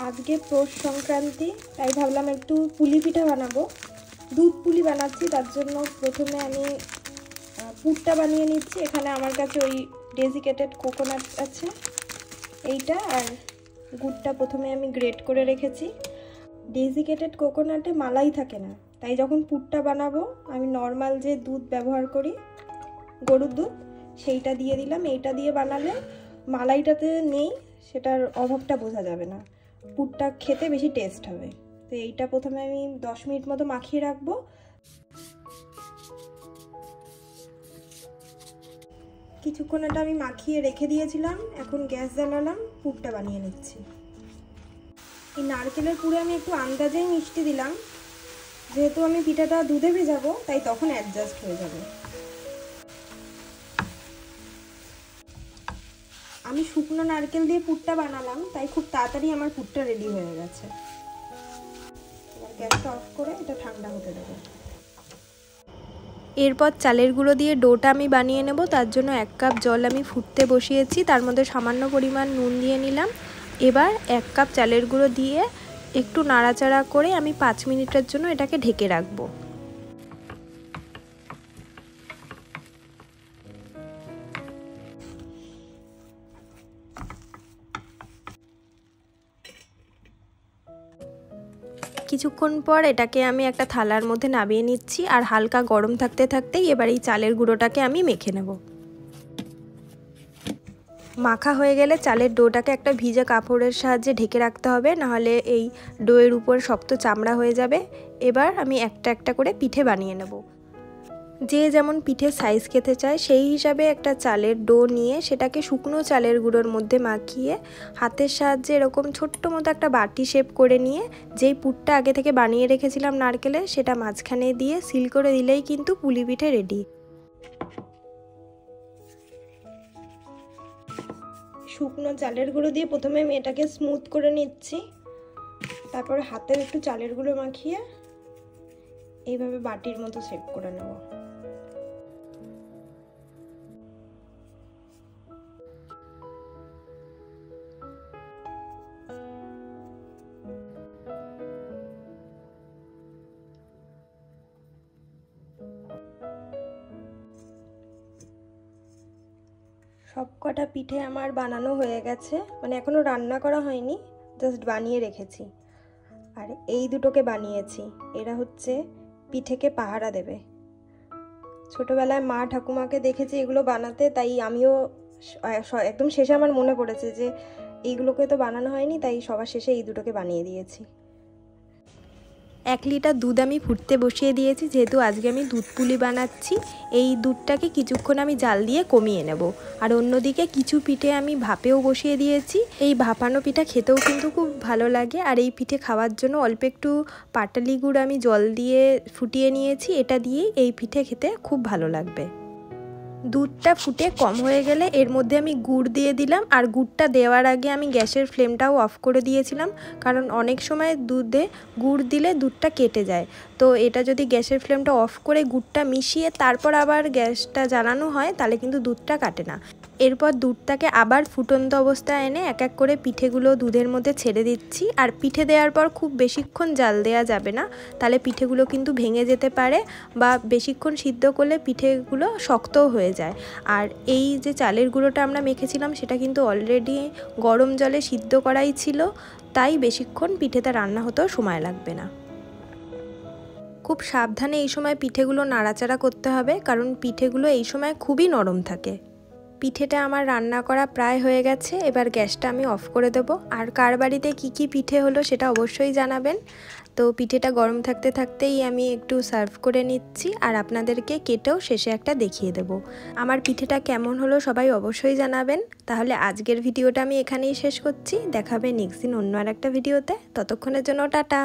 আজকে পৌষ সংক্রান্তি, তাই ভাবলাম একটু পুলি পিঠা বানাবো। দুধ পুলি বানাচ্ছি, তার জন্য প্রথমে আমি পুরটা বানিয়ে নিচ্ছি। এখানে আমার কাছে ওই ডেজিকেটেড কোকোনাট আছে এইটা, আর গুড়টা প্রথমে আমি গ্রেট করে রেখেছি। ডেজিকেটেড কোকোনাটে মালাই থাকে না, তাই যখন পুরটা বানাবো আমি নর্মাল যে দুধ ব্যবহার করি, গরুর দুধ, সেইটা দিয়ে দিলাম। এইটা দিয়ে বানালে মালাইটাতে নেই, সেটার অভাবটা বোঝা যাবে না, পুরটা খেতে বেশি টেস্ট হবে। তো এইটা প্রথমে আমি 10 মিনিট মতো মাখিয়ে রাখবো। কিছুক্ষণ এটা আমি মাখিয়ে রেখে দিয়েছিলাম, এখন গ্যাস জ্বালালাম, পুরটা বানিয়ে নিচ্ছি। এই নারকেলের পুরে আমি একটু আন্দাজেই মিষ্টি দিলাম, যেহেতু আমি পিঠাটা দুধে ভেজাবো তাই তখন অ্যাডজাস্ট হয়ে যাবে। আমি শুকনো নারকেল দিয়ে পুরটা বানালাম, তাই খুব তাড়াতাড়ি আমার পুরটা রেডি হয়ে গেছে। এবার গ্যাসটা অফ করে এটা ঠান্ডা হতে দেবো। এরপর চালের গুঁড়ো দিয়ে ডোটা আমি বানিয়ে নেব। তার জন্য 1 কাপ জল আমি ফুটতে বসিয়েছি, তার মধ্যে সামান্য পরিমাণ নুন দিয়ে নিলাম। এবার 1 কাপ চালের গুঁড়ো দিয়ে একটু নাড়াচাড়া করে আমি 5 মিনিটের জন্য এটাকে ঢেকে রাখবো। কিছুক্ষণ পর এটাকে আমি একটা থালার মধ্যে নামিয়ে নিচ্ছি, আর হালকা গরম থাকতে থাকতেই এবার এই চালের গুঁড়োটাকে আমি মেখে নেব। মাখা হয়ে গেলে চালের ডোটাকে একটা ভিজা কাপড়ের সাহায্যে ঢেকে রাখতে হবে, নাহলে এই ডোয়ের উপর শক্ত চামড়া হয়ে যাবে। এবার আমি একটা একটা করে পিঠে বানিয়ে নেব। যে যেমন পিঠের সাইজ খেতে চায় সেই হিসাবে একটা চালের ডো নিয়ে সেটাকে শুকনো চালের গুঁড়োর মধ্যে মাখিয়ে হাতের সাহায্যে এরকম ছোট্ট মতো একটা বাটি শেপ করে নিয়ে যেই পুরটা আগে থেকে বানিয়ে রেখেছিলাম নারকেলে, সেটা মাঝখানে দিয়ে সিল করে দিলেই কিন্তু পুলি পিঠে রেডি। শুকনো চালের গুঁড়ো দিয়ে প্রথমে আমি এটাকে স্মুথ করে নিচ্ছি, তারপর হাতের একটু চালের গুঁড়ো মাখিয়ে এইভাবে বাটির মতো শেপ করে নেব। সব কটা পিঠে আমার বানানো হয়ে গেছে, মানে এখনো রান্না করা হয়নি, জাস্ট বানিয়ে রেখেছি। আর এই দুটোকে বানিয়েছি, এরা হচ্ছে পিঠেকে পাহারা দেবে। ছোটবেলায় মা ঠাকুমাকে দেখেছি এগুলো বানাতে, তাই আমিও একদম শেষে আমার মনে পড়েছে যে এইগুলোকে তো বানানো হয়নি, তাই সবার শেষে এই দুটোকে বানিয়ে দিয়েছি। 1 লিটার দুধ আমি ফুটতে বসিয়ে দিয়েছি, যেহেতু আজকে আমি দুধ পুলি বানাচ্ছি। এই দুধটাকে কিছুক্ষণ আমি জাল দিয়ে কমিয়ে নেব। আর অন্যদিকে কিছু পিঠে আমি ভাপেও বসিয়ে দিয়েছি। এই ভাপানো পিঠা খেতেও কিন্তু খুব ভালো লাগে। আর এই পিঠে খাওয়ার জন্য অল্প একটু পাটালি গুড় আমি জল দিয়ে ফুটিয়ে নিয়েছি, এটা দিয়েই এই পিঠে খেতে খুব ভালো লাগবে। দুধটা ফুটে কম হয়ে গেলে এর মধ্যে আমি গুড় দিয়ে দিলাম। আর গুড়টা দেওয়ার আগে আমি গ্যাসের ফ্লেমটাও অফ করে দিয়েছিলাম, কারণ অনেক সময় দুধে গুড় দিলে দুধটা কেটে যায়। তো এটা যদি গ্যাসের ফ্লেমটা অফ করে গুড়টা মিশিয়ে তারপর আবার গ্যাসটা জ্বালানো হয়, তাহলে কিন্তু দুধটা কাটে না। এরপর দুধটাকে আবার ফুটন্ত অবস্থায় এনে এক এক করে পিঠেগুলো দুধের মধ্যে ছেড়ে দিচ্ছি। আর পিঠে দেওয়ার পর খুব বেশিক্ষণ জাল দেওয়া যাবে না, তাহলে পিঠেগুলো কিন্তু ভেঙে যেতে পারে, বা বেশিক্ষণ সিদ্ধ করলে পিঠেগুলো শক্তও হয়ে যায়। আর এই যে চালের গুঁড়োটা আমরা মেখেছিলাম সেটা কিন্তু অলরেডি গরম জলে সিদ্ধ করাই ছিল, তাই বেশিক্ষণ পিঠেটা রান্না হতেও সময় লাগবে না। খুব সাবধানে এই সময় পিঠেগুলো নাড়াচাড়া করতে হবে, কারণ পিঠেগুলো এই সময় খুবই নরম থাকে। পিঠেটা আমার রান্না করা প্রায় হয়ে গেছে, এবার গ্যাসটা আমি অফ করে দেবো। আর কার বাড়িতে কী কী পিঠে হলো সেটা অবশ্যই জানাবেন। তো পিঠেটা গরম থাকতে থাকতেই আমি একটু সার্ভ করে নিচ্ছি, আর আপনাদেরকে কেটেও শেষে একটা দেখিয়ে দেব। আমার পিঠেটা কেমন হলো সবাই অবশ্যই জানাবেন। তাহলে আজকের ভিডিওটা আমি এখানেই শেষ করছি, দেখাবে নেক্সট দিন অন্য আর একটা ভিডিওতে। ততক্ষণের জন্য টাটা।